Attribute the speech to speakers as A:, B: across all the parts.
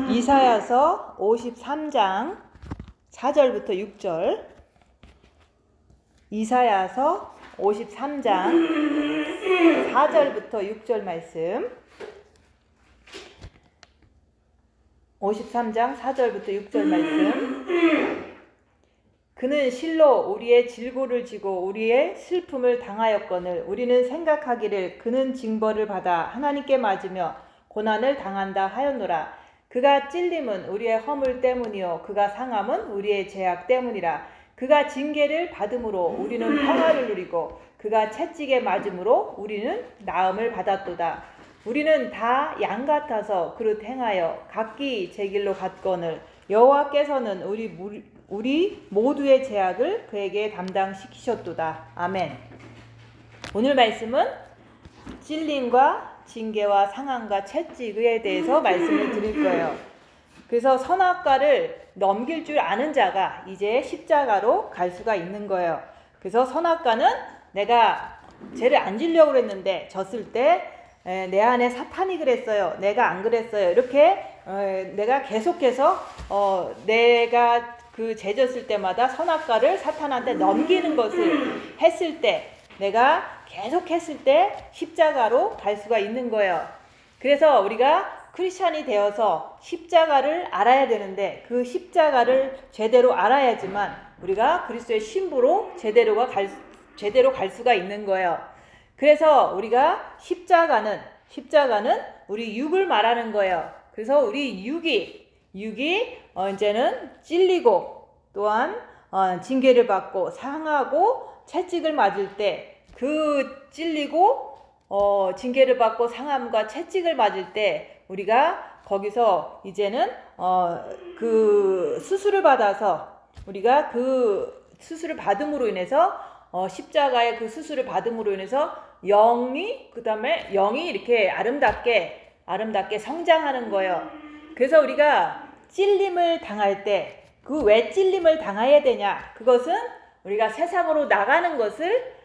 A: 이사야서 53장 4절부터 6절. 이사야서 53장 4절부터 6절 말씀. 53장 4절부터 6절 말씀. 그는 실로 우리의 질고를 지고 우리의 슬픔을 당하였거늘 우리는 생각하기를 그는 징벌을 받아 하나님께 맞으며 고난을 당한다 하였노라. 그가 찔림은 우리의 허물 때문이요 그가 상함은 우리의 죄악 때문이라. 그가 징계를 받음으로 우리는 평화를 누리고 그가 채찍에 맞음으로 우리는 나음을 받았도다. 우리는 다 양 같아서 그릇 행하여 각기 제 길로 갔거늘 여호와께서는 우리 모두의 죄악을 그에게 담당시키셨도다. 아멘. 오늘 말씀은 찔림과 징계와 상함과 채찍에 대해서 말씀을 드릴 거예요. 그래서 선악과를 넘길 줄 아는 자가 이제 십자가로 갈 수가 있는 거예요. 그래서 선악과는 내가 죄를 안 지려고 그랬는데 졌을 때 내 안에 사탄이 그랬어요. 내가 안 그랬어요. 이렇게 내가 계속해서 내가 그 죄 졌을 때마다 선악과를 사탄한테 넘기는 것을 했을 때 내가 계속 했을 때 십자가로 갈 수가 있는 거예요. 그래서 우리가 크리스찬이 되어서 십자가를 알아야 되는데 그 십자가를 제대로 알아야지만 우리가 그리스도의 신부로 제대로 갈 수가 있는 거예요. 그래서 우리가 십자가는 우리 육을 말하는 거예요. 그래서 우리 육이 이제는 찔리고 또한 징계를 받고 상하고 채찍을 맞을 때 그 찔리고 징계를 받고 상함과 채찍을 맞을 때 우리가 거기서 이제는 그 수술을 받아서 우리가 그 수술을 받음으로 인해서 십자가의 그 수술을 받음으로 인해서 영이 이렇게 아름답게 성장하는 거예요. 그래서 우리가 찔림을 당할 때 그 왜 찔림을 당해야 되냐? 그것은 우리가 세상으로 나가는 것을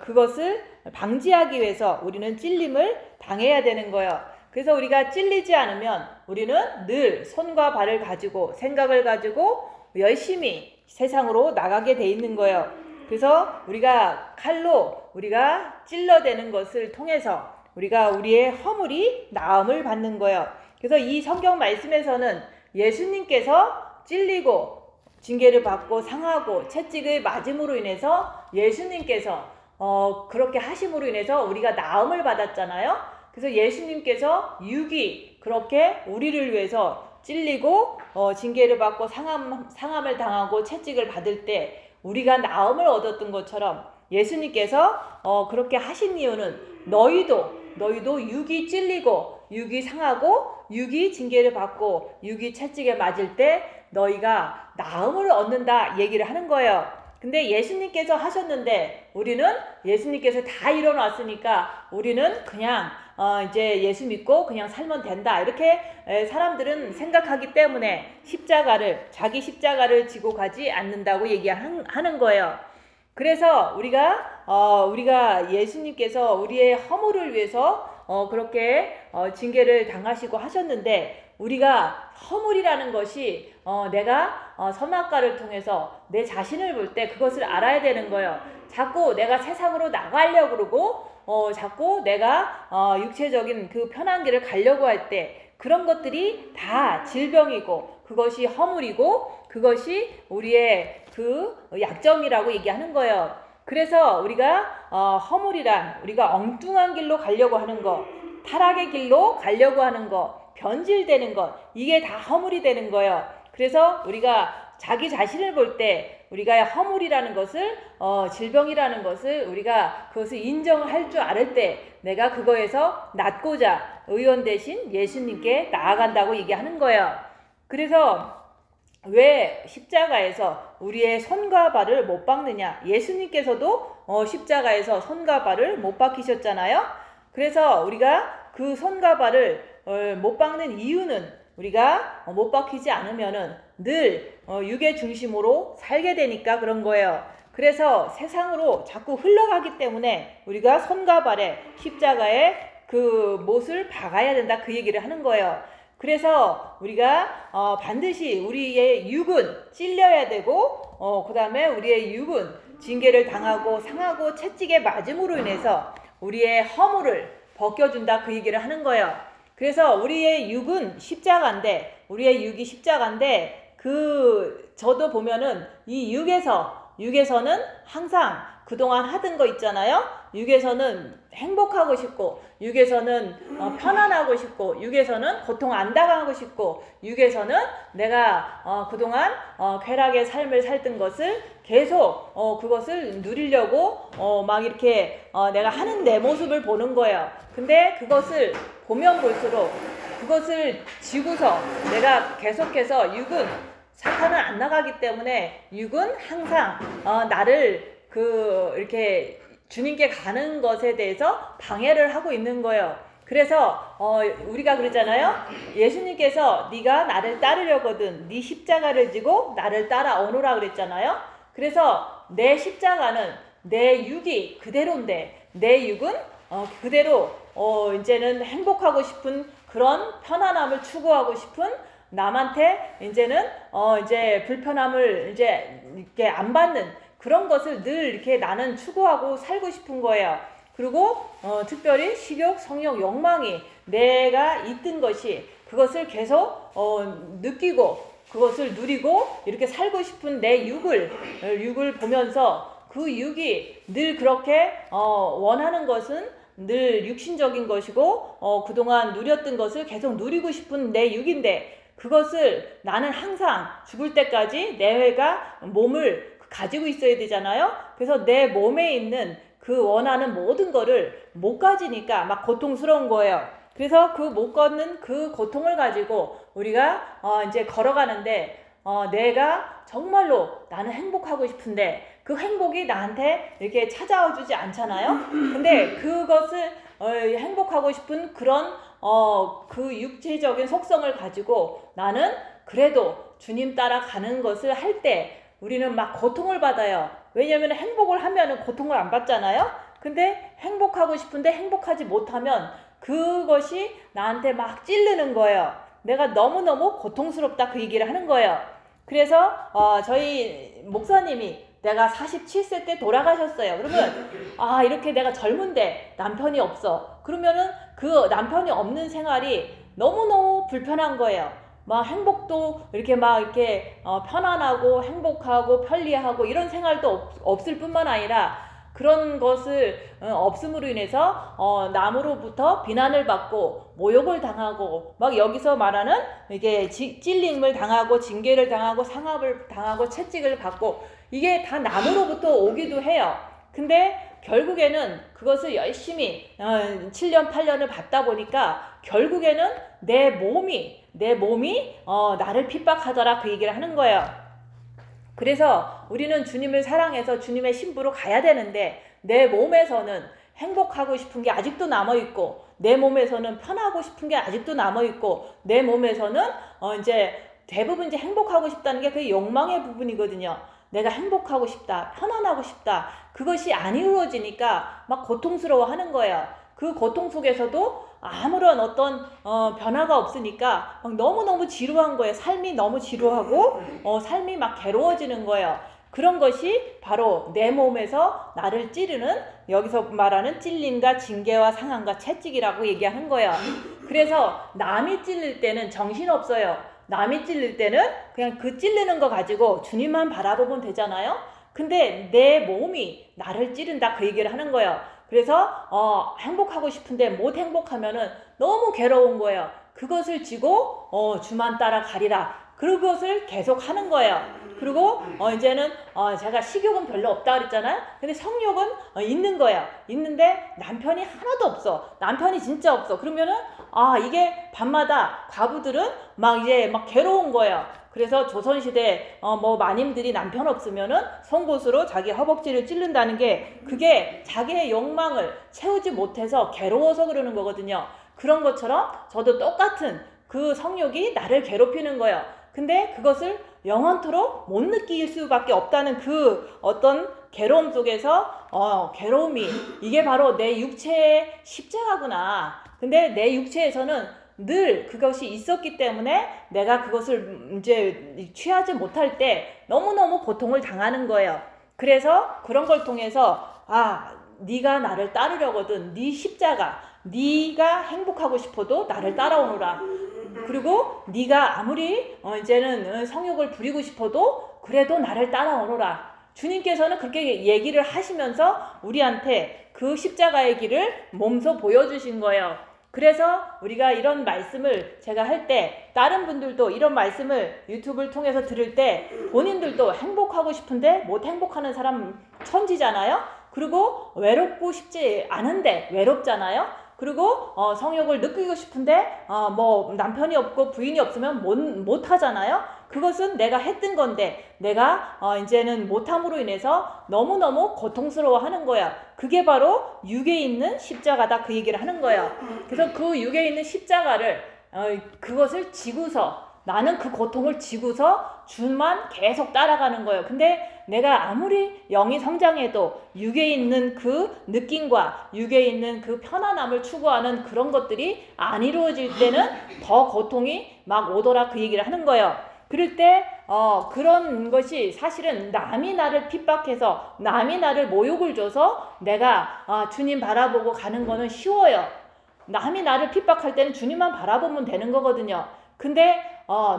A: 그것을 방지하기 위해서 우리는 찔림을 당해야 되는 거예요. 그래서 우리가 찔리지 않으면 우리는 늘 손과 발을 가지고 생각을 가지고 열심히 세상으로 나가게 돼 있는 거예요. 그래서 우리가 칼로 우리가 찔러대는 것을 통해서 우리가 우리의 허물이 나음을 받는 거예요. 그래서 이 성경 말씀에서는 예수님께서 찔리고 징계를 받고 상하고 채찍을 맞음으로 인해서 예수님께서 그렇게 하심으로 인해서 우리가 나음을 받았잖아요. 그래서 예수님께서 육이 그렇게 우리를 위해서 찔리고 징계를 받고 상함을 당하고 채찍을 받을 때 우리가 나음을 얻었던 것처럼 예수님께서 그렇게 하신 이유는 너희도 육이 찔리고 육이 상하고 육이 징계를 받고 육이 채찍에 맞을 때 너희가 나음을 얻는다 얘기를 하는 거예요. 근데 예수님께서 하셨는데 우리는 예수님께서 다 이뤄놨으니까 우리는 그냥 이제 예수 믿고 그냥 살면 된다 이렇게 사람들은 생각하기 때문에 자기 십자가를 지고 가지 않는다고 얘기하는 거예요. 그래서 우리가 예수님께서 우리의 허물을 위해서 그렇게 징계를 당하시고 하셨는데 우리가 허물이라는 것이 내가 선악과를 통해서 내 자신을 볼 때 그것을 알아야 되는 거예요. 자꾸 내가 세상으로 나가려고 그러고 자꾸 내가 육체적인 그 편한 길을 가려고 할 때 그런 것들이 다 질병이고 그것이 허물이고 그것이 우리의 그 약점이라고 얘기하는 거예요. 그래서 우리가 허물이란 우리가 엉뚱한 길로 가려고 하는 거, 타락의 길로 가려고 하는 거, 변질되는 것, 이게 다 허물이 되는 거예요. 그래서 우리가 자기 자신을 볼 때 우리가 허물이라는 것을 질병이라는 것을 우리가 그것을 인정할 줄 알을 때 내가 그거에서 낫고자 의원 대신 예수님께 나아간다고 얘기하는 거예요. 그래서 왜 십자가에서 우리의 손과 발을 못 박느냐? 예수님께서도 십자가에서 손과 발을 못 박히셨잖아요. 그래서 우리가 그 손과 발을 못 박는 이유는 우리가 못 박히지 않으면은 늘 육의 중심으로 살게 되니까 그런 거예요. 그래서 세상으로 자꾸 흘러가기 때문에 우리가 손과 발에 십자가에 그 못을 박아야 된다 그 얘기를 하는 거예요. 그래서 우리가 반드시 우리의 육은 찔려야 되고 그 다음에 우리의 육은 징계를 당하고 상하고 채찍에 맞음으로 인해서 우리의 허물을 벗겨준다 그 얘기를 하는 거예요. 그래서 우리의 육은 십자가인데 우리의 육이 십자가인데 저도 보면은 이 육에서는 항상 그동안 하던 거 있잖아요. 육에서는 행복하고 싶고 육에서는 편안하고 싶고 육에서는 고통 안 당하고 싶고 육에서는 내가 그동안 쾌락의 삶을 살던 것을 계속 그것을 누리려고 막 이렇게 내가 하는 내 모습을 보는 거예요. 근데 그것을 보면 볼수록 그것을 지고서 내가 계속해서 육은 사탄은 안 나가기 때문에 육은 항상 나를 이렇게 주님께 가는 것에 대해서 방해를 하고 있는 거예요. 그래서 우리가 그랬잖아요. 예수님께서 네가 나를 따르려거든 네 십자가를 지고 나를 따라오너라 그랬잖아요. 그래서 내 십자가는 내 육이 그대로인데 내 육은 그대로 이제는 행복하고 싶은 그런 편안함을 추구하고 싶은 남한테 이제는 이제 불편함을 이제 이렇게 안 받는 그런 것을 늘 이렇게 나는 추구하고 살고 싶은 거예요. 그리고 특별히 식욕, 성욕, 욕망이 내가 있던 것이 그것을 계속 느끼고 그것을 누리고 이렇게 살고 싶은 내 육을 보면서 그 육이 늘 그렇게 원하는 것은 늘 육신적인 것이고 그동안 누렸던 것을 계속 누리고 싶은 내 육인데 그것을 나는 항상 죽을 때까지 내가 몸을 가지고 있어야 되잖아요. 그래서 내 몸에 있는 그 원하는 모든 거를 못 가지니까 막 고통스러운 거예요. 그래서 그 못 걷는 그 고통을 가지고 우리가 이제 걸어가는데 내가 정말로 나는 행복하고 싶은데 그 행복이 나한테 이렇게 찾아와 주지 않잖아요. 근데 그것을 행복하고 싶은 그런 그 육체적인 속성을 가지고 나는 그래도 주님 따라가는 것을 할 때 우리는 막 고통을 받아요. 왜냐하면 행복을 하면은 고통을 안 받잖아요. 근데 행복하고 싶은데 행복하지 못하면 그것이 나한테 막 찌르는 거예요. 내가 너무너무 고통스럽다 그 얘기를 하는 거예요. 그래서 저희 목사님이 내가 47세 때 돌아가셨어요. 그러면 이렇게 내가 젊은데 남편이 없어. 그러면은 그 남편이 없는 생활이 너무너무 불편한 거예요. 막 행복도 이렇게 막 이렇게 편안하고 행복하고 편리하고 이런 생활도 없을 뿐만 아니라 그런 것을 없음으로 인해서 남으로부터 비난을 받고 모욕을 당하고 막 여기서 말하는 이게 찔림을 당하고 징계를 당하고 상압을 당하고 채찍을 받고 이게 다 남으로부터 오기도 해요. 근데 결국에는 그것을 열심히 7년 8년을 받다 보니까 결국에는 내 몸이 나를 핍박하더라 그 얘기를 하는 거예요. 그래서 우리는 주님을 사랑해서 주님의 신부로 가야 되는데 내 몸에서는 행복하고 싶은 게 아직도 남아있고 내 몸에서는 편하고 싶은 게 아직도 남아있고 내 몸에서는 이제 대부분 이제 행복하고 싶다는 게 그 욕망의 부분이거든요. 내가 행복하고 싶다, 편안하고 싶다. 그것이 안 이루어지니까 막 고통스러워 하는 거예요. 그 고통 속에서도 아무런 어떤 변화가 없으니까 막 너무너무 지루한 거예요. 삶이 너무 지루하고 삶이 막 괴로워지는 거예요. 그런 것이 바로 내 몸에서 나를 찌르는 여기서 말하는 찔림과 징계와 상함과 채찍이라고 얘기하는 거예요. 그래서 남이 찔릴 때는 정신없어요. 남이 찔릴 때는 그냥 그 찔르는 거 가지고 주님만 바라보면 되잖아요. 근데 내 몸이 나를 찌른다 그 얘기를 하는 거예요. 그래서 행복하고 싶은데 못 행복하면은 너무 괴로운 거예요. 그것을 지고 주만 따라 가리라. 그것을 계속 하는 거예요. 그리고 이제는 제가 식욕은 별로 없다 그랬잖아요. 근데 성욕은 있는 거예요. 있는데 남편이 하나도 없어. 남편이 진짜 없어. 그러면은 이게 밤마다 과부들은 막 이제 막 괴로운 거예요. 그래서 조선시대 뭐 마님들이 남편 없으면은 송곳으로 자기 허벅지를 찌른다는 게 그게 자기의 욕망을 채우지 못해서 괴로워서 그러는 거거든요. 그런 것처럼 저도 똑같은 그 성욕이 나를 괴롭히는 거예요. 근데 그것을 영원토록 못 느낄 수밖에 없다는 그 어떤 괴로움 속에서 괴로움이 이게 바로 내 육체의 십자가구나. 근데 내 육체에서는 늘 그것이 있었기 때문에 내가 그것을 이제 취하지 못할 때 너무너무 고통을 당하는 거예요. 그래서 그런 걸 통해서 네가 나를 따르려거든 네 십자가, 네가 행복하고 싶어도 나를 따라오너라. 그리고 네가 아무리 이제는 성욕을 부리고 싶어도 그래도 나를 따라오너라. 주님께서는 그렇게 얘기를 하시면서 우리한테 그 십자가의 길을 몸소 보여주신 거예요. 그래서 우리가 이런 말씀을 제가 할 때 다른 분들도 이런 말씀을 유튜브를 통해서 들을 때 본인들도 행복하고 싶은데 못 행복하는 사람 천지잖아요. 그리고 외롭고 싶지 않은데 외롭잖아요. 그리고 성욕을 느끼고 싶은데 뭐 남편이 없고 부인이 없으면 못 하잖아요. 그것은 내가 했던 건데 내가 이제는 못함으로 인해서 너무너무 고통스러워하는 거야. 그게 바로 육에 있는 십자가다, 그 얘기를 하는 거예요. 그래서 그 육에 있는 십자가를 그것을 지고서 나는 그 고통을 지고서 주만 계속 따라가는 거예요. 근데 내가 아무리 영이 성장해도 육에 있는 그 느낌과 육에 있는 그 편안함을 추구하는 그런 것들이 안 이루어질 때는 더 고통이 막 오더라, 그 얘기를 하는 거예요. 그럴 때 그런 것이 사실은 남이 나를 핍박해서 남이 나를 모욕을 줘서 내가 주님 바라보고 가는 거는 쉬워요. 남이 나를 핍박할 때는 주님만 바라보면 되는 거거든요. 근데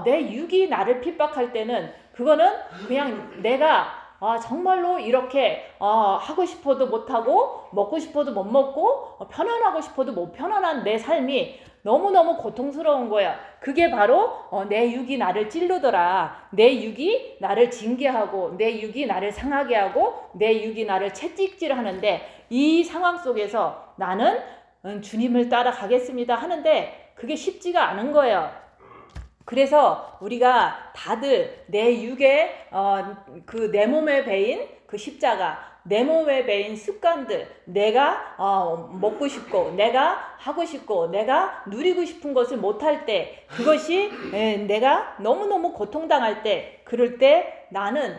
A: 내 육이 나를 핍박할 때는 그거는 그냥 내가 정말로 이렇게 하고 싶어도 못하고 먹고 싶어도 못 먹고 편안하고 싶어도 못 편안한 내 삶이 너무너무 고통스러운 거야. 그게 바로 내 육이 나를 찌르더라. 내 육이 나를 징계하고 내 육이 나를 상하게 하고 내 육이 나를 채찍질하는데 이 상황 속에서 나는 주님을 따라가겠습니다 하는데 그게 쉽지가 않은 거예요. 그래서 우리가 다들 내 육에 그 내 몸에 베인 그 십자가, 내 몸에 베인 습관들, 내가 먹고 싶고 내가 하고 싶고 내가 누리고 싶은 것을 못할 때, 그것이 내가 너무너무 고통당할 때, 그럴 때 나는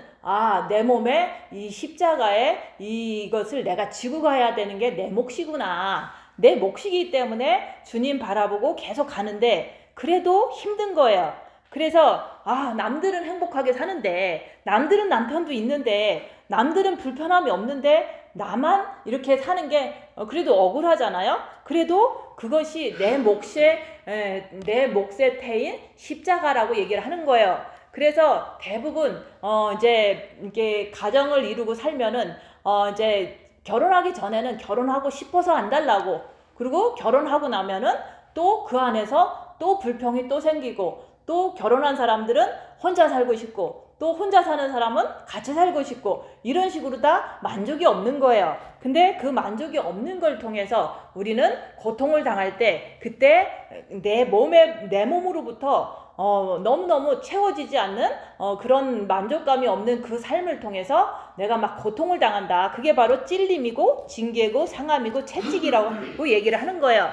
A: 내 몸에 이 십자가에 이것을 내가 지고 가야 되는 게 내 몫이구나. 내 몫이기 때문에 주님 바라보고 계속 가는데 그래도 힘든 거예요. 그래서 남들은 행복하게 사는데, 남들은 남편도 있는데, 남들은 불편함이 없는데 나만 이렇게 사는 게 그래도 억울하잖아요. 그래도 그것이 내 몫에 태인 십자가라고 얘기를 하는 거예요. 그래서 대부분 이제 이렇게 가정을 이루고 살면은 이제 결혼하기 전에는 결혼하고 싶어서 안 달라고, 그리고 결혼하고 나면은 또 그 안에서 또 불평이 또 생기고, 또 결혼한 사람들은 혼자 살고 싶고, 또 혼자 사는 사람은 같이 살고 싶고, 이런 식으로 다 만족이 없는 거예요. 근데 그 만족이 없는 걸 통해서 우리는 고통을 당할 때, 그때 내 몸으로부터 너무너무 채워지지 않는 그런 만족감이 없는 그 삶을 통해서 내가 막 고통을 당한다. 그게 바로 찔림이고 징계고 상함이고 채찍이라고 얘기를 하는 거예요.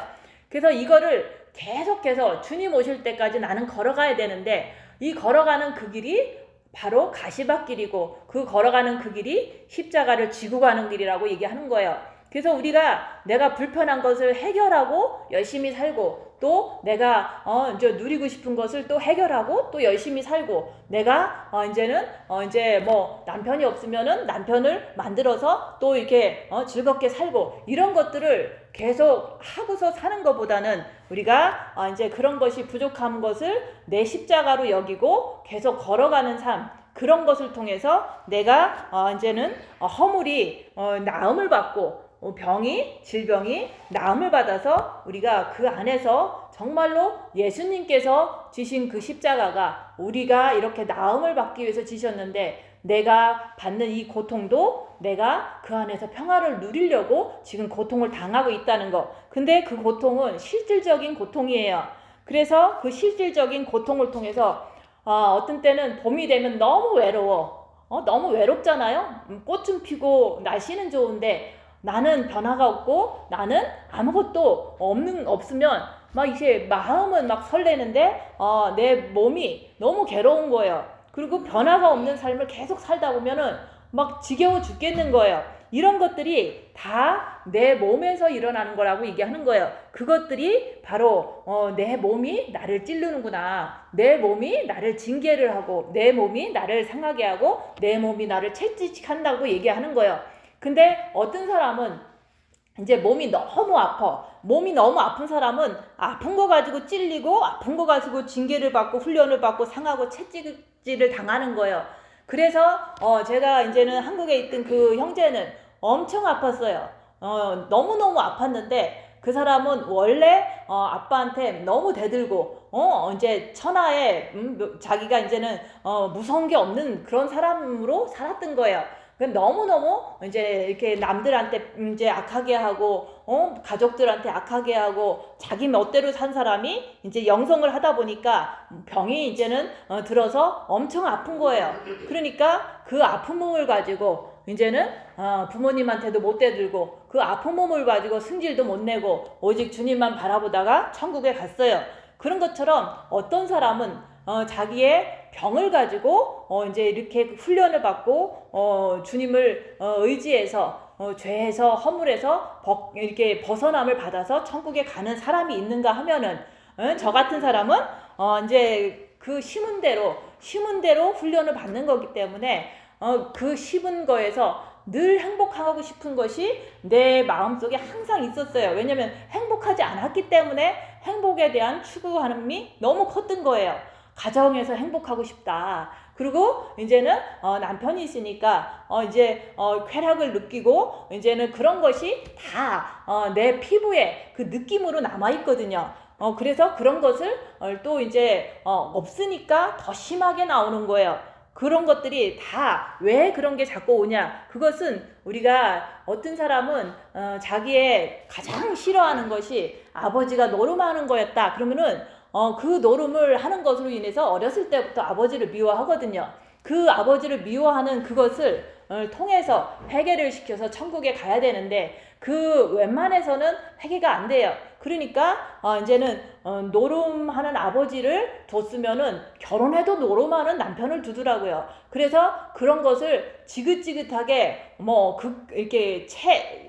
A: 그래서 이거를 계속해서 주님 오실 때까지 나는 걸어가야 되는데, 이 걸어가는 그 길이 바로 가시밭길이고, 그 걸어가는 그 길이 십자가를 지고 가는 길이라고 얘기하는 거예요. 그래서 우리가 내가 불편한 것을 해결하고 열심히 살고, 또 내가 이제 누리고 싶은 것을 또 해결하고 또 열심히 살고, 내가 이제는 이제 뭐 남편이 없으면은 남편을 만들어서 또 이렇게 즐겁게 살고, 이런 것들을 계속 하고서 사는 것보다는 우리가 이제 그런 것이 부족한 것을 내 십자가로 여기고 계속 걸어가는 삶, 그런 것을 통해서 내가 이제는 허물이 나음을 받고, 질병이 나음을 받아서 우리가 그 안에서 정말로 예수님께서 지신 그 십자가가 우리가 이렇게 나음을 받기 위해서 지셨는데, 내가 받는 이 고통도 내가 그 안에서 평화를 누리려고 지금 고통을 당하고 있다는 거. 근데 그 고통은 실질적인 고통이에요. 그래서 그 실질적인 고통을 통해서 어떤 때는 봄이 되면 너무 외로워. 너무 외롭잖아요. 꽃 좀 피고 날씨는 좋은데 나는 변화가 없고 나는 아무것도 없으면 막 이제 마음은 막 설레는데 내 몸이 너무 괴로운 거예요. 그리고 변화가 없는 삶을 계속 살다 보면은 막 지겨워 죽겠는 거예요. 이런 것들이 다 내 몸에서 일어나는 거라고 얘기하는 거예요. 그것들이 바로 내 몸이 나를 찌르는구나. 내 몸이 나를 징계를 하고 내 몸이 나를 상하게 하고 내 몸이 나를 채찍한다고 얘기하는 거예요. 근데 어떤 사람은 이제 몸이 너무 아파. 몸이 너무 아픈 사람은 아픈 거 가지고 찔리고 아픈 거 가지고 징계를 받고 훈련을 받고 상하고 채찍질을 당하는 거예요. 그래서 제가 이제는 한국에 있던 그 형제는 엄청 아팠어요. 너무너무 아팠는데 그 사람은 원래 아빠한테 너무 대들고 이제 천하에 자기가 이제는 무서운 게 없는 그런 사람으로 살았던 거예요. 너무너무 이제 이렇게 남들한테 이제 악하게 하고 가족들한테 악하게 하고 자기 멋대로 산 사람이 이제 영성을 하다 보니까 병이 이제는 들어서 엄청 아픈 거예요. 그러니까 그 아픈 몸을 가지고 이제는 부모님한테도 못 대들고 그 아픈 몸을 가지고 승질도 못 내고 오직 주님만 바라보다가 천국에 갔어요. 그런 것처럼 어떤 사람은 자기의 병을 가지고 이제 이렇게 훈련을 받고 주님을 의지해서 죄에서 허물에서 이렇게 벗어남을 받아서 천국에 가는 사람이 있는가 하면은 저 같은 사람은 이제 그 심은 대로 훈련을 받는 거기 때문에 그 심은 거에서 늘 행복하고 싶은 것이 내 마음속에 항상 있었어요. 왜냐면 행복하지 않았기 때문에 행복에 대한 추구함이 너무 컸던 거예요. 가정에서 행복하고 싶다. 그리고 이제는 남편이 있으니까 이제 쾌락을 느끼고 이제는 그런 것이 다 내 피부에 그 느낌으로 남아 있거든요. 그래서 그런 것을 또 이제 없으니까 더 심하게 나오는 거예요. 그런 것들이 다 왜 그런 게 자꾸 오냐? 그것은 우리가 어떤 사람은 자기의 가장 싫어하는 것이 아버지가 노름하는 거였다. 그러면은 그 노름을 하는 것으로 인해서 어렸을 때부터 아버지를 미워하거든요. 그 아버지를 미워하는 그것을 통해서 회개를 시켜서 천국에 가야 되는데 그 웬만해서는 회개가 안 돼요. 그러니까 이제는 노름하는 아버지를 뒀으면은 결혼해도 노름하는 남편을 두더라고요. 그래서 그런 것을 지긋지긋하게 이렇게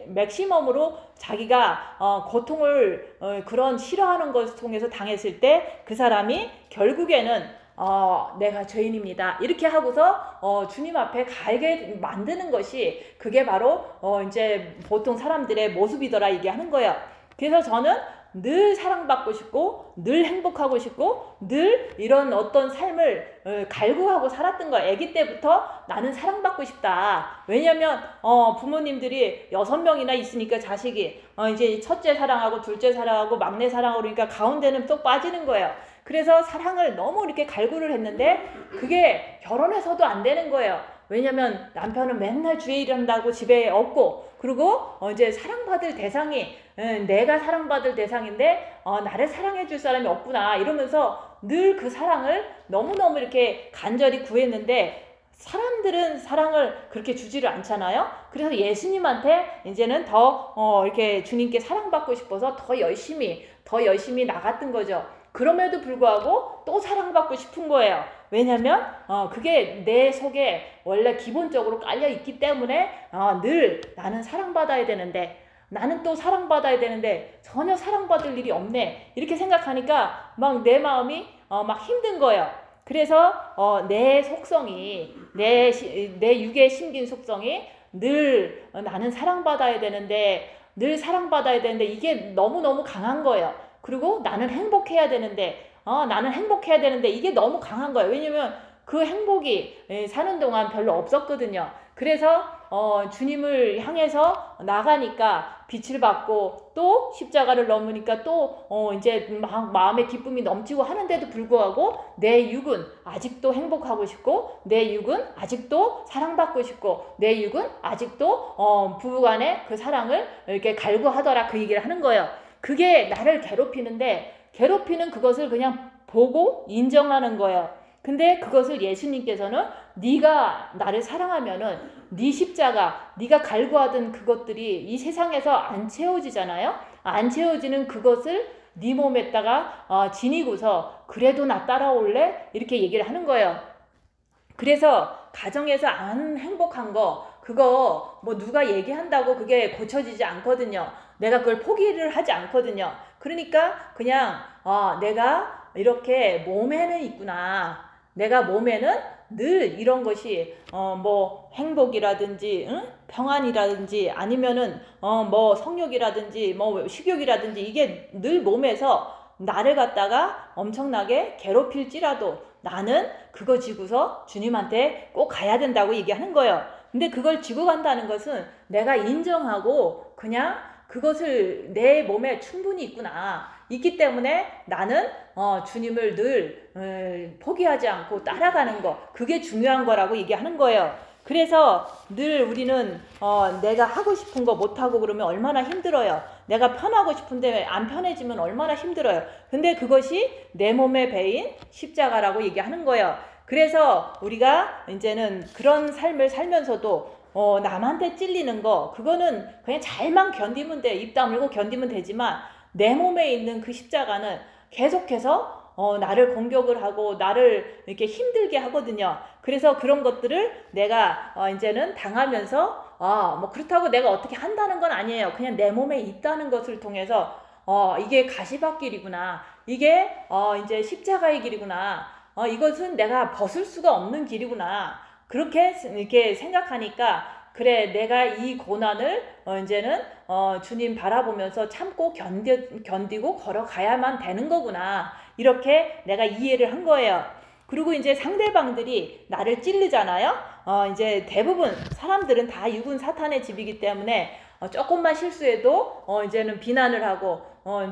A: 맥시멈으로 자기가 고통을 그런 싫어하는 것을 통해서 당했을 때 그 사람이 결국에는 내가 죄인입니다. 이렇게 하고서 주님 앞에 가게 만드는 것이 그게 바로 이제 보통 사람들의 모습이더라 얘기하는 거예요. 그래서 저는 늘 사랑받고 싶고 늘 행복하고 싶고 늘 이런 어떤 삶을 갈구하고 살았던 거예요. 아기 때부터 나는 사랑받고 싶다. 왜냐면 부모님들이 6명이나 있으니까 자식이 이제 첫째 사랑하고 둘째 사랑하고 막내 사랑하고 그러니까 가운데는 또 빠지는 거예요. 그래서 사랑을 너무 이렇게 갈구를 했는데 그게 결혼해서도 안 되는 거예요. 왜냐면 남편은 맨날 주의 일한다고 집에 없고 그리고 이제 사랑받을 대상이 내가 사랑받을 대상인데 나를 사랑해 줄 사람이 없구나 이러면서 늘 그 사랑을 너무너무 이렇게 간절히 구했는데 사람들은 사랑을 그렇게 주지를 않잖아요. 그래서 예수님한테 이제는 더 이렇게 주님께 사랑받고 싶어서 더 열심히 나갔던 거죠. 그럼에도 불구하고 또 사랑받고 싶은 거예요. 왜냐면 그게 내 속에 원래 기본적으로 깔려 있기 때문에 늘 나는 사랑받아야 되는데 나는 또 사랑받아야 되는데 전혀 사랑받을 일이 없네 이렇게 생각하니까 막 내 마음이 막 힘든 거예요. 그래서 내 속성이 내 육의 심긴 속성이 늘 나는 사랑받아야 되는데 이게 너무너무 강한 거예요. 그리고 나는 행복해야 되는데 이게 너무 강한 거예요. 왜냐면 그 행복이 사는 동안 별로 없었거든요. 그래서 주님을 향해서 나가니까 빛을 받고 또 십자가를 넘으니까 또 이제 막 마음의 기쁨이 넘치고 하는데도 불구하고 내 육은 아직도 행복하고 싶고 내 육은 아직도 사랑받고 싶고 내 육은 아직도 부부간의 그 사랑을 이렇게 갈구하더라 그 얘기를 하는 거예요. 그게 나를 괴롭히는 그것을 그냥 보고 인정하는 거예요. 근데 그것을 예수님께서는 네가 나를 사랑하면은 네 십자가, 네가 갈구하던 그것들이 이 세상에서 안 채워지잖아요. 안 채워지는 그것을 네 몸에다가 지니고서 그래도 나 따라올래? 이렇게 얘기를 하는 거예요. 그래서 가정에서 안 행복한 거 그거 뭐 누가 얘기한다고 그게 고쳐지지 않거든요. 내가 그걸 포기를 하지 않거든요. 그러니까 그냥 내가 이렇게 몸에는 있구나. 내가 몸에는 늘 이런 것이 뭐 행복이라든지 평안이라든지 아니면은 뭐 성욕이라든지 뭐 식욕이라든지 이게 늘 몸에서 나를 갖다가 엄청나게 괴롭힐지라도 나는 그거 지고서 주님한테 꼭 가야 된다고 얘기하는 거예요. 근데 그걸 지고 간다는 것은 내가 인정하고 그냥 그것을 내 몸에 충분히 있기 때문에 나는 주님을 늘 포기하지 않고 따라가는 거, 그게 중요한 거라고 얘기하는 거예요. 그래서 늘 우리는 내가 하고 싶은 거 못하고 그러면 얼마나 힘들어요. 내가 편하고 싶은데 안 편해지면 얼마나 힘들어요. 근데 그것이 내 몸에 베인 십자가라고 얘기하는 거예요. 그래서 우리가 이제는 그런 삶을 살면서도 남한테 찔리는 거 그거는 그냥 잘만 견디면 돼. 입 다물고 견디면 되지만 내 몸에 있는 그 십자가는 계속해서 나를 공격을 하고 나를 이렇게 힘들게 하거든요. 그래서 그런 것들을 내가 이제는 당하면서 뭐 그렇다고 내가 어떻게 한다는 건 아니에요. 그냥 내 몸에 있다는 것을 통해서 이게 가시밭길이구나. 이게 이제 십자가의 길이구나. 이것은 내가 벗을 수가 없는 길이구나. 그렇게 이렇게 생각하니까 그래 내가 이 고난을 이제는 주님 바라보면서 참고 견디고 걸어가야만 되는 거구나. 이렇게 내가 이해를 한 거예요. 그리고 이제 상대방들이 나를 찌르잖아요. 이제 대부분 사람들은 다 육은 사탄의 집이기 때문에 조금만 실수해도 이제는 비난을 하고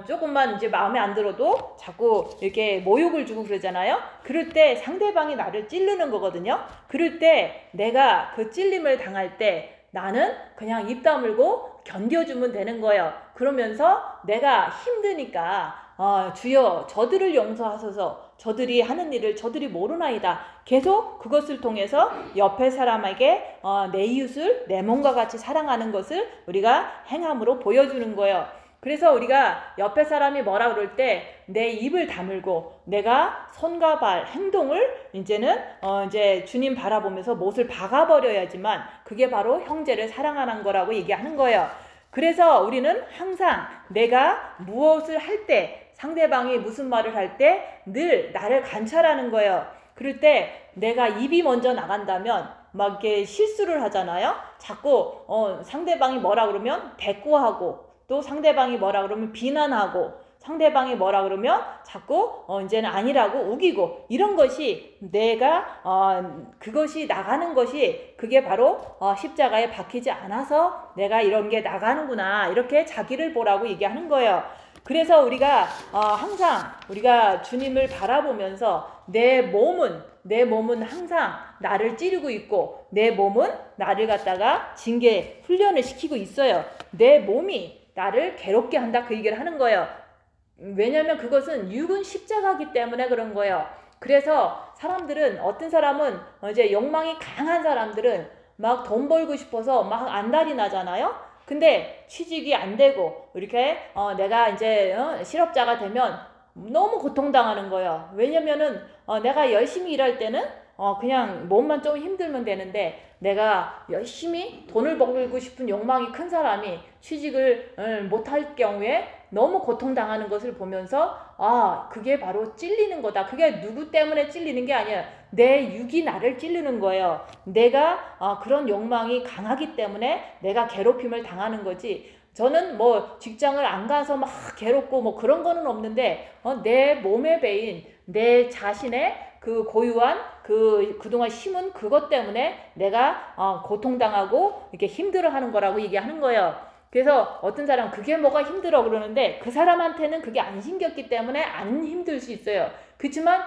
A: 조금만 이제 마음에 안 들어도 자꾸 이렇게 모욕을 주고 그러잖아요. 그럴 때 상대방이 나를 찌르는 거거든요. 그럴 때 내가 그 찔림을 당할 때 나는 그냥 입 다물고 견뎌주면 되는 거예요. 그러면서 내가 힘드니까 주여 저들을 용서하소서. 저들이 하는 일을 저들이 모르나이다. 계속 그것을 통해서 옆에 사람에게 내 이웃을 내 몸과 같이 사랑하는 것을 우리가 행함으로 보여주는 거예요. 그래서 우리가 옆에 사람이 뭐라 그럴 때 내 입을 다물고 내가 손과 발 행동을 이제는 이제 주님 바라보면서 못을 박아버려야지만 그게 바로 형제를 사랑하는 거라고 얘기하는 거예요. 그래서 우리는 항상 내가 무엇을 할 때 상대방이 무슨 말을 할 때 늘 나를 관찰하는 거예요. 그럴 때 내가 입이 먼저 나간다면 막 이렇게 실수를 하잖아요. 자꾸 상대방이 뭐라 그러면 대꾸하고 또 상대방이 뭐라 그러면 비난하고 상대방이 뭐라 그러면 자꾸 이제는 아니라고 우기고 이런 것이 내가 그것이 나가는 것이 그게 바로 십자가에 박히지 않아서 내가 이런 게 나가는구나 이렇게 자기를 보라고 얘기하는 거예요. 그래서 우리가 항상 우리가 주님을 바라보면서 내 몸은 항상 나를 찌르고 있고 내 몸은 나를 갖다가 징계 훈련을 시키고 있어요. 내 몸이 나를 괴롭게 한다 그 얘기를 하는 거예요. 왜냐하면 그것은 육은 십자가이기 때문에 그런 거예요. 그래서 사람들은 어떤 사람은 이제 욕망이 강한 사람들은 막 돈 벌고 싶어서 막 안달이 나잖아요. 근데 취직이 안 되고 이렇게 내가 이제 실업자가 되면 너무 고통당하는 거예요. 왜냐면은 내가 열심히 일할 때는 그냥 몸만 좀 힘들면 되는데 내가 열심히 돈을 벌고 싶은 욕망이 큰 사람이 취직을 못할 경우에 너무 고통당하는 것을 보면서 그게 바로 찔리는 거다. 그게 누구 때문에 찔리는 게 아니야. 내 육이 나를 찌르는 거예요. 내가 그런 욕망이 강하기 때문에 내가 괴롭힘을 당하는 거지. 저는 뭐 직장을 안 가서 막 괴롭고 뭐 그런 거는 없는데 내 몸에 베인 내 자신의 그 고유한 그동안 심은 그것 때문에 내가 고통당하고 이렇게 힘들어하는 거라고 얘기하는 거예요. 그래서 어떤 사람 그게 뭐가 힘들어 그러는데 그 사람한테는 그게 안 심겼기 때문에 안 힘들 수 있어요. 그렇지만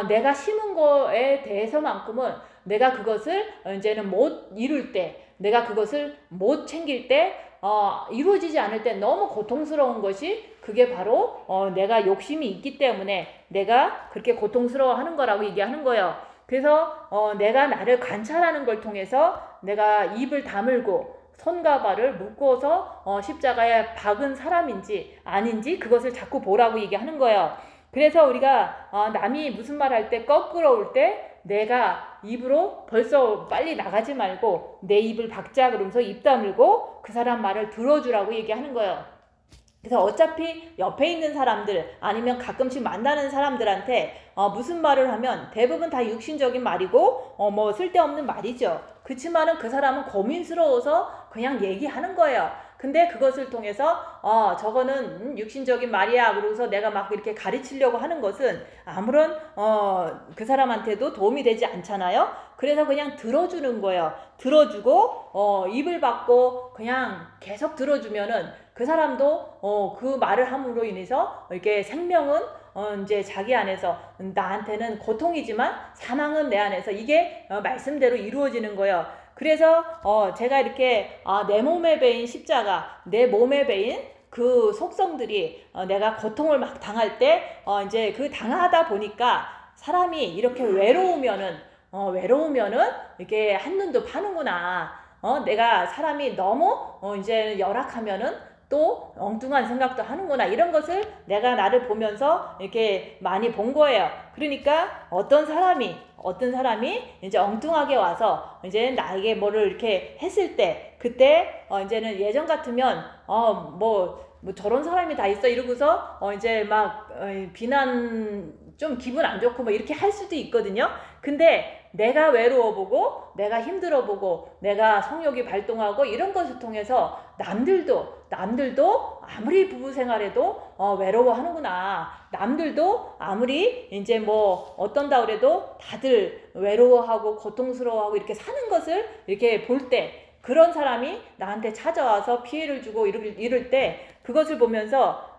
A: 내가 심은 거에 대해서만큼은 내가 그것을 이제는 못 이룰 때 내가 그것을 못 챙길 때 이루어지지 않을 때 너무 고통스러운 것이 그게 바로 내가 욕심이 있기 때문에 내가 그렇게 고통스러워하는 거라고 얘기하는 거예요. 그래서 내가 나를 관찰하는 걸 통해서 내가 입을 다물고 손과 발을 묶어서 십자가에 박은 사람인지 아닌지 그것을 자꾸 보라고 얘기하는 거예요. 그래서 우리가 남이 무슨 말 할 때 거꾸로 올 때 내가 입으로 벌써 빨리 나가지 말고 내 입을 박자 그러면서 입 다물고 그 사람 말을 들어주라고 얘기하는 거예요. 그래서 어차피 옆에 있는 사람들 아니면 가끔씩 만나는 사람들한테 무슨 말을 하면 대부분 다 육신적인 말이고 뭐 쓸데없는 말이죠. 그렇지만은 그 사람은 고민스러워서 그냥 얘기하는 거예요. 근데 그것을 통해서 저거는 육신적인 말이야 그러고서 내가 막 이렇게 가르치려고 하는 것은 아무런 그 사람한테도 도움이 되지 않잖아요. 그래서 그냥 들어주는 거예요. 들어주고 입을 받고 그냥 계속 들어주면은 그 사람도 그 말을 함으로 인해서 이렇게 생명은 이제 자기 안에서 나한테는 고통이지만 사망은 내 안에서 이게 말씀대로 이루어지는 거예요. 그래서 제가 이렇게 내 몸에 베인 십자가, 내 몸에 베인 그 속성들이 내가 고통을 막 당할 때 이제 그 당하다 보니까 사람이 이렇게 외로우면은 이렇게 한눈도 파는구나. 내가 사람이 너무 이제 열악하면은 또 엉뚱한 생각도 하는구나. 이런 것을 내가 나를 보면서 이렇게 많이 본 거예요. 그러니까 어떤 사람이 이제 엉뚱하게 와서 이제 나에게 뭐를 이렇게 했을 때 그때 이제는 예전 같으면 뭐 저런 사람이 다 있어 이러고서 이제 막 비난 좀 기분 안 좋고 뭐 이렇게 할 수도 있거든요. 근데 내가 외로워보고 내가 힘들어보고 내가 성욕이 발동하고 이런 것을 통해서 남들도 아무리 부부 생활해도 외로워하는구나. 남들도 아무리 이제 뭐 어떤다 그래도 다들 외로워하고 고통스러워하고 이렇게 사는 것을 이렇게 볼 때 그런 사람이 나한테 찾아와서 피해를 주고 이럴 때 그것을 보면서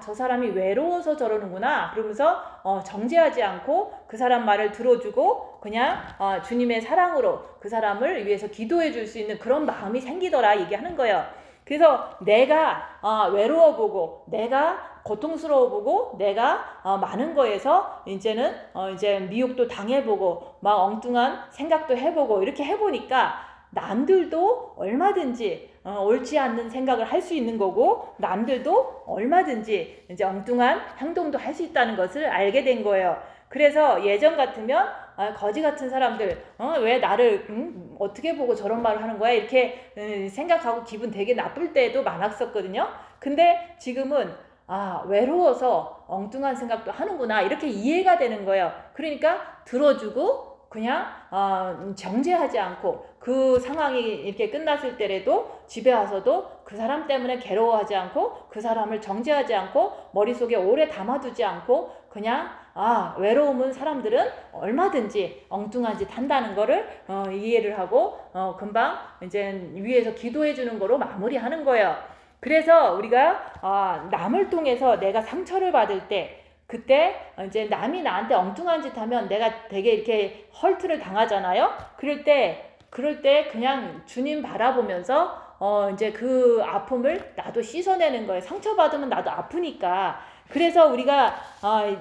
A: 저 사람이 외로워서 저러는구나. 그러면서 정죄하지 않고 그 사람 말을 들어주고 그냥 주님의 사랑으로 그 사람을 위해서 기도해 줄 수 있는 그런 마음이 생기더라 얘기하는 거예요. 그래서 내가 외로워보고 내가 고통스러워보고 내가 많은 거에서 이제는 이제 미혹도 당해보고 막 엉뚱한 생각도 해보고 이렇게 해보니까 남들도 얼마든지 옳지 않는 생각을 할 수 있는 거고 남들도 얼마든지 이제 엉뚱한 행동도 할 수 있다는 것을 알게 된 거예요. 그래서 예전 같으면 거지 같은 사람들 왜 나를 어떻게 보고 저런 말을 하는 거야 이렇게 생각하고 기분 되게 나쁠 때도 많았었거든요. 근데 지금은 외로워서 엉뚱한 생각도 하는구나 이렇게 이해가 되는 거예요. 그러니까 들어주고 그냥 정죄하지 않고 그 상황이 이렇게 끝났을 때라도 집에 와서도 그 사람 때문에 괴로워하지 않고 그 사람을 정죄하지 않고 머릿속에 오래 담아두지 않고 그냥 외로움은 사람들은 얼마든지 엉뚱한 짓 한다는 거를 이해를 하고 금방 이제 위에서 기도해 주는 거로 마무리하는 거예요. 그래서 우리가 남을 통해서 내가 상처를 받을 때 그때 이제 남이 나한테 엉뚱한 짓 하면 내가 되게 이렇게 헐트를 당하잖아요. 그럴 때 그냥 주님 바라보면서 이제 그 아픔을 나도 씻어내는 거예요. 상처받으면 나도 아프니까. 그래서 우리가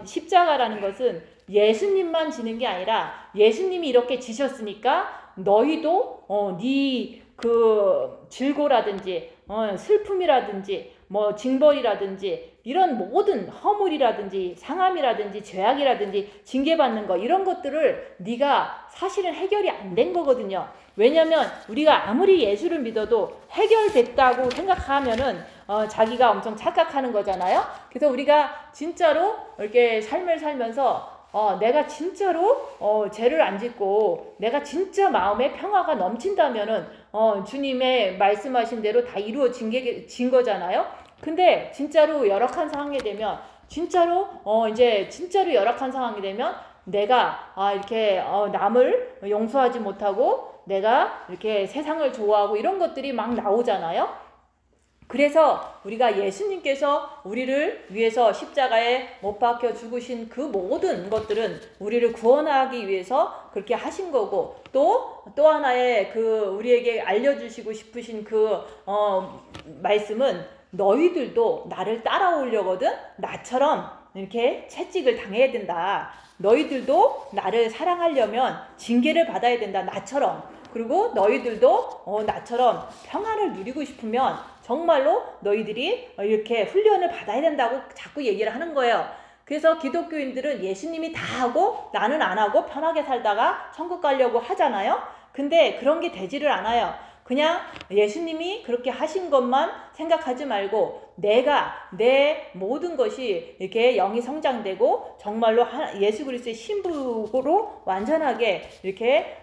A: 십자가라는 것은 예수님만 지는 게 아니라 예수님이 이렇게 지셨으니까 너희도 네 그 질고라든지 슬픔이라든지 뭐 징벌이라든지 이런 모든 허물이라든지 상함이라든지 죄악이라든지 징계받는 거 이런 것들을 네가 사실은 해결이 안 된 거거든요. 왜냐면 우리가 아무리 예수를 믿어도 해결됐다고 생각하면은 자기가 엄청 착각하는 거잖아요. 그래서 우리가 진짜로 이렇게 삶을 살면서 내가 진짜로 죄를 안 짓고 내가 진짜 마음에 평화가 넘친다면은 주님의 말씀하신 대로 다 이루어진 거잖아요. 근데 진짜로 열악한 상황이 되면 진짜로 열악한 상황이 되면 내가 이렇게 남을 용서하지 못하고 내가 이렇게 세상을 좋아하고 이런 것들이 막 나오잖아요. 그래서 우리가 예수님께서 우리를 위해서 십자가에 못 박혀 죽으신 그 모든 것들은 우리를 구원하기 위해서 그렇게 하신 거고 또 하나의 그 우리에게 알려주시고 싶으신 그 말씀은 너희들도 나를 따라오려거든 나처럼 이렇게 채찍을 당해야 된다. 너희들도 나를 사랑하려면 징계를 받아야 된다. 나처럼. 그리고 너희들도 나처럼 평안을 누리고 싶으면 정말로 너희들이 이렇게 훈련을 받아야 된다고 자꾸 얘기를 하는 거예요. 그래서 기독교인들은 예수님이 다 하고 나는 안 하고 편하게 살다가 천국 가려고 하잖아요. 근데 그런 게 되지를 않아요. 그냥 예수님이 그렇게 하신 것만 생각하지 말고 내가 내 모든 것이 이렇게 영이 성장되고 정말로 예수 그리스도의 신부로 완전하게 이렇게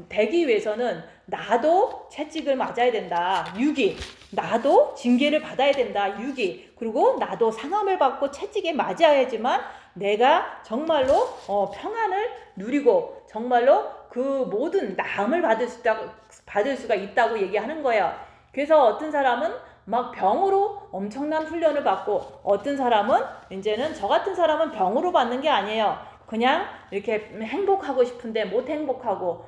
A: 되기 위해서는 나도 채찍을 맞아야 된다. 유기. 나도 징계를 받아야 된다. 유기. 그리고 나도 상함을 받고 채찍에 맞아야지만 내가 정말로 평안을 누리고 정말로 그 모든 나음을 받을 수가 있다고 얘기하는 거예요. 그래서 어떤 사람은 막 병으로 엄청난 훈련을 받고 어떤 사람은 이제는 저 같은 사람은 병으로 받는 게 아니에요. 그냥 이렇게 행복하고 싶은데 못 행복하고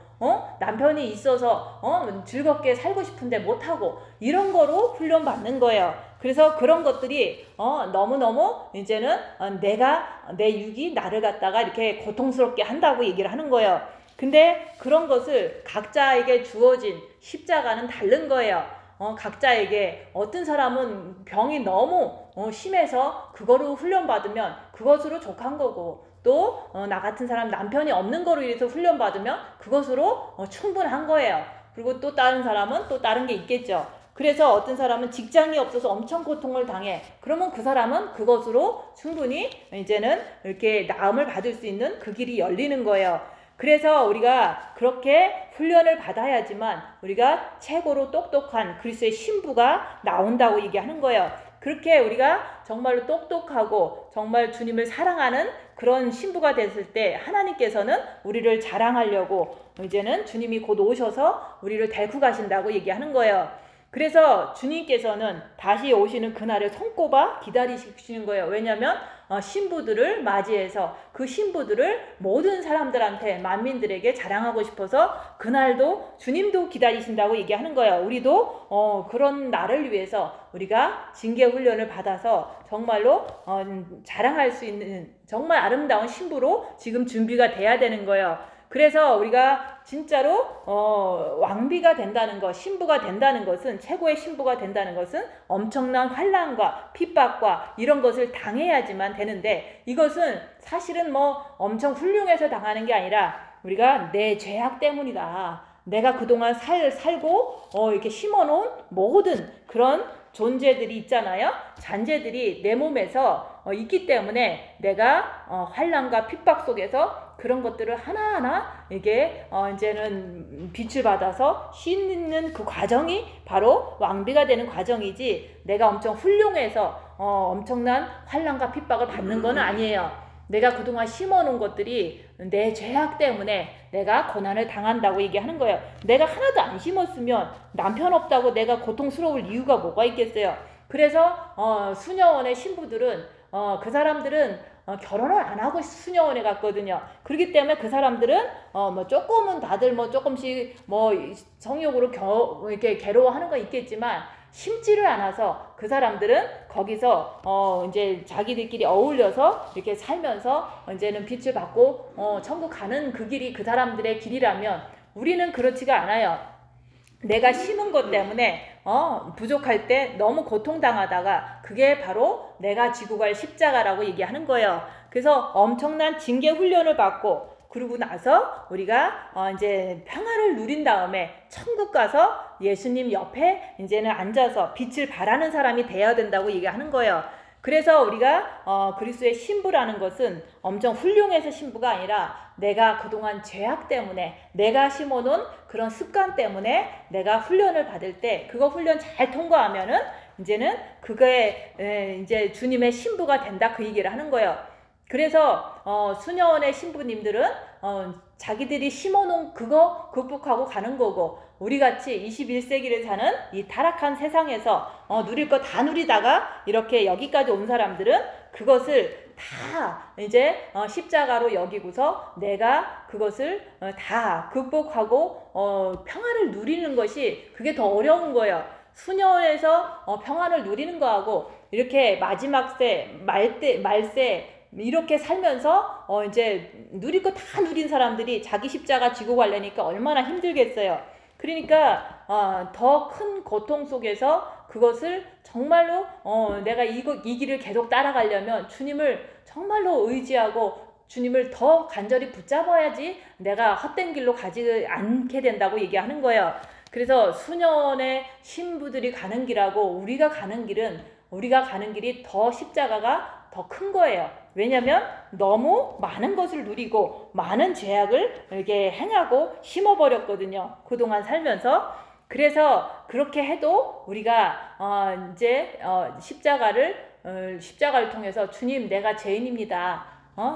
A: 남편이 있어서 즐겁게 살고 싶은데 못하고 이런 거로 훈련 받는 거예요. 그래서 그런 것들이 너무너무 이제는 내 육이 나를 갖다가 이렇게 고통스럽게 한다고 얘기를 하는 거예요. 근데 그런 것을 각자에게 주어진 십자가는 다른 거예요. 각자에게 어떤 사람은 병이 너무 심해서 그거로 훈련받으면 그것으로 족한 거고 또 나 같은 사람 남편이 없는 거로 인해서 훈련받으면 그것으로 충분한 거예요. 그리고 또 다른 사람은 또 다른 게 있겠죠. 그래서 어떤 사람은 직장이 없어서 엄청 고통을 당해. 그러면 그 사람은 그것으로 충분히 이제는 이렇게 나음을 받을 수 있는 그 길이 열리는 거예요. 그래서 우리가 그렇게 훈련을 받아야지만 우리가 최고로 똑똑한 그리스도의 신부가 나온다고 얘기하는 거예요. 그렇게 우리가 정말로 똑똑하고 정말 주님을 사랑하는 그런 신부가 됐을 때 하나님께서는 우리를 자랑하려고 이제는 주님이 곧 오셔서 우리를 데리고 가신다고 얘기하는 거예요. 그래서 주님께서는 다시 오시는 그날을 손꼽아 기다리시는 거예요. 왜냐하면 신부들을 맞이해서 그 신부들을 모든 사람들한테 만민들에게 자랑하고 싶어서 그날도 주님도 기다리신다고 얘기하는 거예요. 우리도 그런 날을 위해서 우리가 징계 훈련을 받아서 정말로 자랑할 수 있는 정말 아름다운 신부로 지금 준비가 돼야 되는 거예요. 그래서 우리가 진짜로 왕비가 된다는 것, 신부가 된다는 것은, 최고의 신부가 된다는 것은 엄청난 환난과 핍박과 이런 것을 당해야지만 되는데, 이것은 사실은 엄청 훌륭해서 당하는 게 아니라 우리가 내 죄악 때문이다. 내가 그동안 살고 이렇게 심어놓은 모든 그런 존재들이 있잖아요. 잔재들이 내 몸에서 있기 때문에 내가 환난과 핍박 속에서 그런 것들을 하나하나 이게 이제는 빛을 받아서 씻는 그 과정이 바로 왕비가 되는 과정이지, 내가 엄청 훌륭해서 엄청난 환난과 핍박을 받는 건 아니에요. 내가 그동안 심어놓은 것들이 내 죄악 때문에 내가 고난을 당한다고 얘기하는 거예요. 내가 하나도 안 심었으면 남편 없다고 내가 고통스러울 이유가 뭐가 있겠어요. 그래서 수녀원의 신부들은 그 사람들은 결혼을 안 하고 수녀원에 갔거든요. 그렇기 때문에 그 사람들은 조금은 다들 조금씩 성욕으로 이렇게 괴로워하는 건 있겠지만 심지를 않아서 그 사람들은 거기서 이제 자기들끼리 어울려서 이렇게 살면서 이제는 빛을 받고 천국 가는 그 길이 그 사람들의 길이라면, 우리는 그렇지가 않아요. 내가 심은 것 때문에 부족할 때 너무 고통당하다가 그게 바로 내가 지고 갈 십자가라고 얘기하는 거예요. 그래서 엄청난 징계 훈련을 받고 그러고 나서 우리가 이제 평화를 누린 다음에 천국 가서 예수님 옆에 이제는 앉아서 빛을 발하는 사람이 되어야 된다고 얘기하는 거예요. 그래서 우리가 그리스도의 신부라는 것은 엄청 훌륭해서 신부가 아니라 내가 그동안 죄악 때문에 내가 심어놓은 그런 습관 때문에 내가 훈련을 받을 때 그거 훈련 잘 통과하면은 이제는 그거에 이제 주님의 신부가 된다, 그 얘기를 하는 거예요. 그래서 수녀원의 신부님들은 자기들이 심어놓은 그거 극복하고 가는 거고, 우리같이 21세기를 사는 이 타락한 세상에서 누릴 거 다 누리다가 이렇게 여기까지 온 사람들은 그것을 다 이제 십자가로 여기고서 내가 그것을 다 극복하고 평안을 누리는 것이, 그게 더 어려운 거예요. 수녀원에서 평안을 누리는 거하고 이렇게 마지막 세, 말세 이렇게 살면서 이제 누릴 거 다 누린 사람들이 자기 십자가 지고 가려니까 얼마나 힘들겠어요. 그러니까 더 큰 고통 속에서 그것을 정말로 내가 이 길을 계속 따라가려면 주님을 정말로 의지하고 주님을 더 간절히 붙잡아야지 내가 헛된 길로 가지 않게 된다고 얘기하는 거예요. 그래서 수년의 신부들이 가는 길하고 우리가 가는 길이 더 십자가가 더 큰 거예요. 왜냐하면 너무 많은 것을 누리고 많은 죄악을 이렇게 행하고 심어버렸거든요. 그동안 살면서. 그래서 그렇게 해도 우리가 이제 십자가를 통해서 주님 내가 죄인입니다.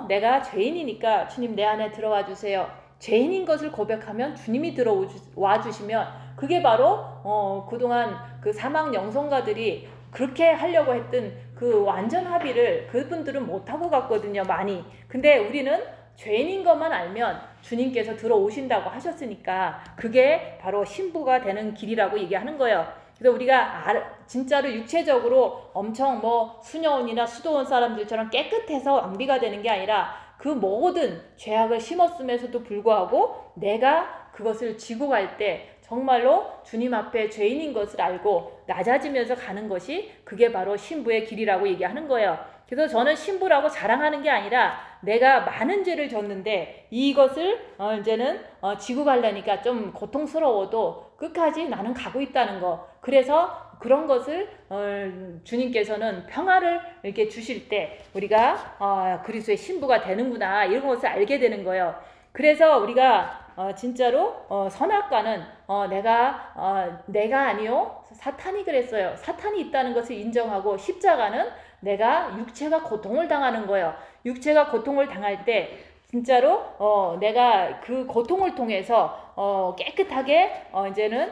A: 내가 죄인이니까 주님 내 안에 들어와 주세요. 죄인인 것을 고백하면 주님이 들어와 주시면 그게 바로 그동안 그 사망 영성가들이 그렇게 하려고 했던 그 완전 합의를 그분들은 못하고 갔거든요. 많이. 근데 우리는 죄인인 것만 알면 주님께서 들어오신다고 하셨으니까 그게 바로 신부가 되는 길이라고 얘기하는 거예요. 그래서 우리가 진짜로 육체적으로 엄청 수녀원이나 수도원 사람들처럼 깨끗해서 왕비가 되는 게 아니라 그 모든 죄악을 심었음에서도 불구하고 내가 그것을 지고 갈 때 정말로 주님 앞에 죄인인 것을 알고 낮아지면서 가는 것이 그게 바로 신부의 길이라고 얘기하는 거예요. 그래서 저는 신부라고 자랑하는 게 아니라 내가 많은 죄를 졌는데 이것을 이제는 지고 가려니까 좀 고통스러워도 끝까지 나는 가고 있다는 거. 그래서 그런 것을 주님께서는 평화를 이렇게 주실 때 우리가 그리스도의 신부가 되는구나 이런 것을 알게 되는 거예요. 그래서 우리가 진짜로 선악과는 내가 아니요 사탄이 그랬어요. 사탄이 있다는 것을 인정하고 십자가는 내가 육체가 고통을 당하는 거예요. 육체가 고통을 당할 때 진짜로 내가 그 고통을 통해서 깨끗하게 이제는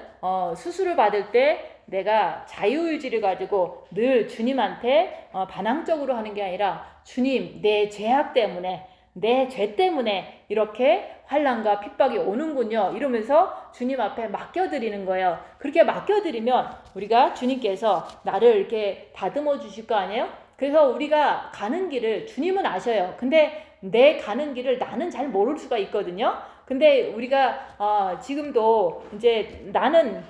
A: 수술을 받을 때 내가 자유의지를 가지고 늘 주님한테 반항적으로 하는 게 아니라 주님 내 죄악 때문에 내 죄 때문에 이렇게 환난과 핍박이 오는군요. 이러면서 주님 앞에 맡겨드리는 거예요. 그렇게 맡겨드리면 우리가 주님께서 나를 이렇게 다듬어 주실 거 아니에요? 그래서 우리가 가는 길을 주님은 아셔요. 근데 내 가는 길을 나는 잘 모를 수가 있거든요. 근데 우리가 지금도 이제 나는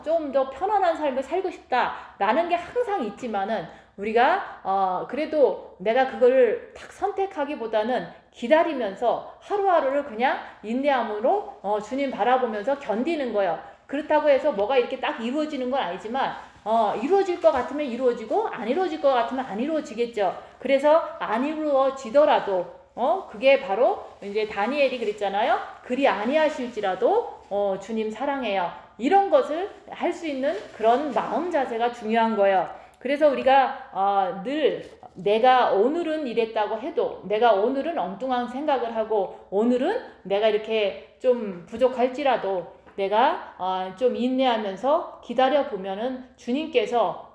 A: 좀 더 편안한 삶을 살고 싶다라는 게 항상 있지만은 우리가 그래도 내가 그거를 딱 선택하기보다는 기다리면서 하루하루를 그냥 인내함으로 주님 바라보면서 견디는 거예요. 그렇다고 해서 뭐가 이렇게 딱 이루어지는 건 아니지만 이루어질 것 같으면 이루어지고 안 이루어질 것 같으면 안 이루어지겠죠. 그래서 안 이루어지더라도 그게 바로 이제 다니엘이 그랬잖아요. 그리 아니하실지라도 주님 사랑해요. 이런 것을 할 수 있는 그런 마음 자세가 중요한 거예요. 그래서 우리가 늘 내가 오늘은 이랬다고 해도 내가 오늘은 엉뚱한 생각을 하고 오늘은 내가 이렇게 좀 부족할지라도 내가 좀 인내하면서 기다려 보면은 주님께서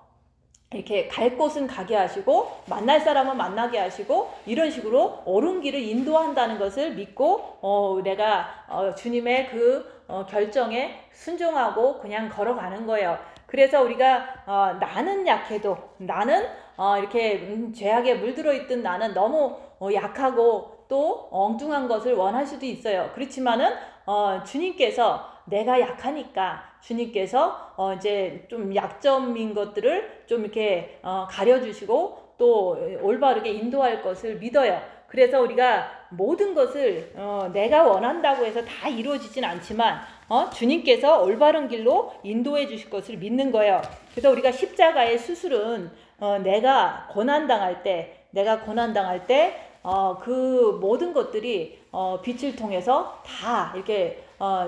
A: 이렇게 갈 곳은 가게 하시고 만날 사람은 만나게 하시고 이런 식으로 옳은 길을 인도한다는 것을 믿고 내가 주님의 그 결정에 순종하고 그냥 걸어가는 거예요. 그래서 우리가 나는 약해도 나는 이렇게 죄악에 물들어 있던 나는 너무 약하고 또 엉뚱한 것을 원할 수도 있어요. 그렇지만은 주님께서 내가 약하니까 주님께서 이제 좀 약점인 것들을 좀 이렇게 가려주시고 또 올바르게 인도할 것을 믿어요. 그래서 우리가 모든 것을 내가 원한다고 해서 다 이루어지진 않지만 주님께서 올바른 길로 인도해 주실 것을 믿는 거예요. 그래서 우리가 십자가의 수술은 내가 고난당할 때 그 모든 것들이 빛을 통해서 다 이렇게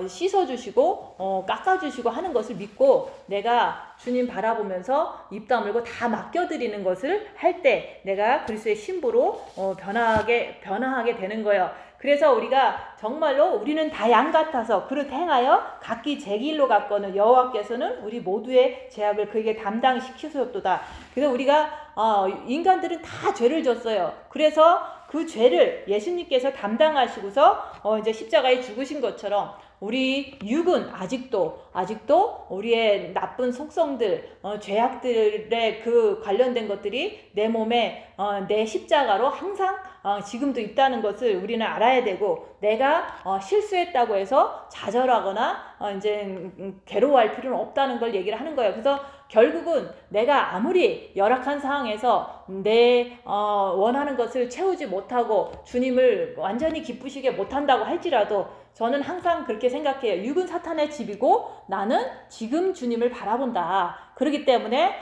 A: 씻어주시고 깎아주시고 하는 것을 믿고 내가 주님 바라보면서 입 다물고 다 맡겨드리는 것을 할 때 내가 그리스도의 신부로 변화하게 되는 거예요. 그래서 우리가 정말로 우리는 다 양 같아서 그릇 행하여 각기 제 길로 갔거늘 여호와께서는 우리 모두의 죄악을 그에게 담당시키셨도다. 그래서 우리가 인간들은 다 죄를 졌어요. 그래서 그 죄를 예수님께서 담당하시고서 이제 십자가에 죽으신 것처럼 우리 육은 아직도 우리의 나쁜 속성들, 죄악들의 그 관련된 것들이 내 몸에 내 십자가로 항상 지금도 있다는 것을 우리는 알아야 되고, 내가 실수했다고 해서 좌절하거나 이제 괴로워할 필요는 없다는 걸 얘기를 하는 거예요. 그래서 결국은 내가 아무리 열악한 상황에서 내 원하는 것을 채우지 못하고 주님을 완전히 기쁘시게 못한다고 할지라도 저는 항상 그렇게 생각해요. 육은 사탄의 집이고 나는 지금 주님을 바라본다. 그렇기 때문에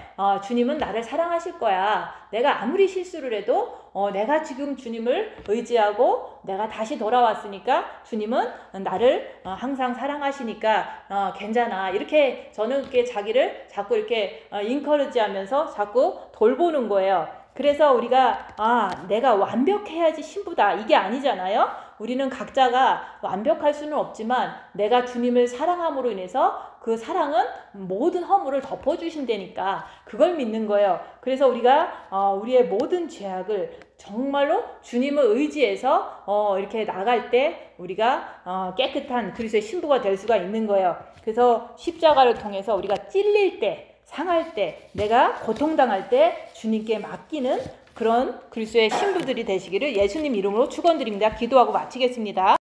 A: 주님은 나를 사랑하실 거야. 내가 아무리 실수를 해도 내가 지금 주님을 의지하고 내가 다시 돌아왔으니까 주님은 나를 항상 사랑하시니까 괜찮아. 이렇게 저는 이렇게 자기를 자꾸 이렇게 인커리지하면서 자꾸 돌보는 거예요. 그래서 우리가 내가 완벽해야지 신부다, 이게 아니잖아요. 우리는 각자가 완벽할 수는 없지만 내가 주님을 사랑함으로 인해서 그 사랑은 모든 허물을 덮어주신다니까 그걸 믿는 거예요. 그래서 우리가 우리의 모든 죄악을 정말로 주님을 의지해서 이렇게 나갈 때 우리가 깨끗한 그리스도의 신부가 될 수가 있는 거예요. 그래서 십자가를 통해서 우리가 찔릴 때, 상할 때, 내가 고통당할 때 주님께 맡기는 그런 그리스도의 신부들이 되시기를 예수님 이름으로 축원드립니다. 기도하고 마치겠습니다.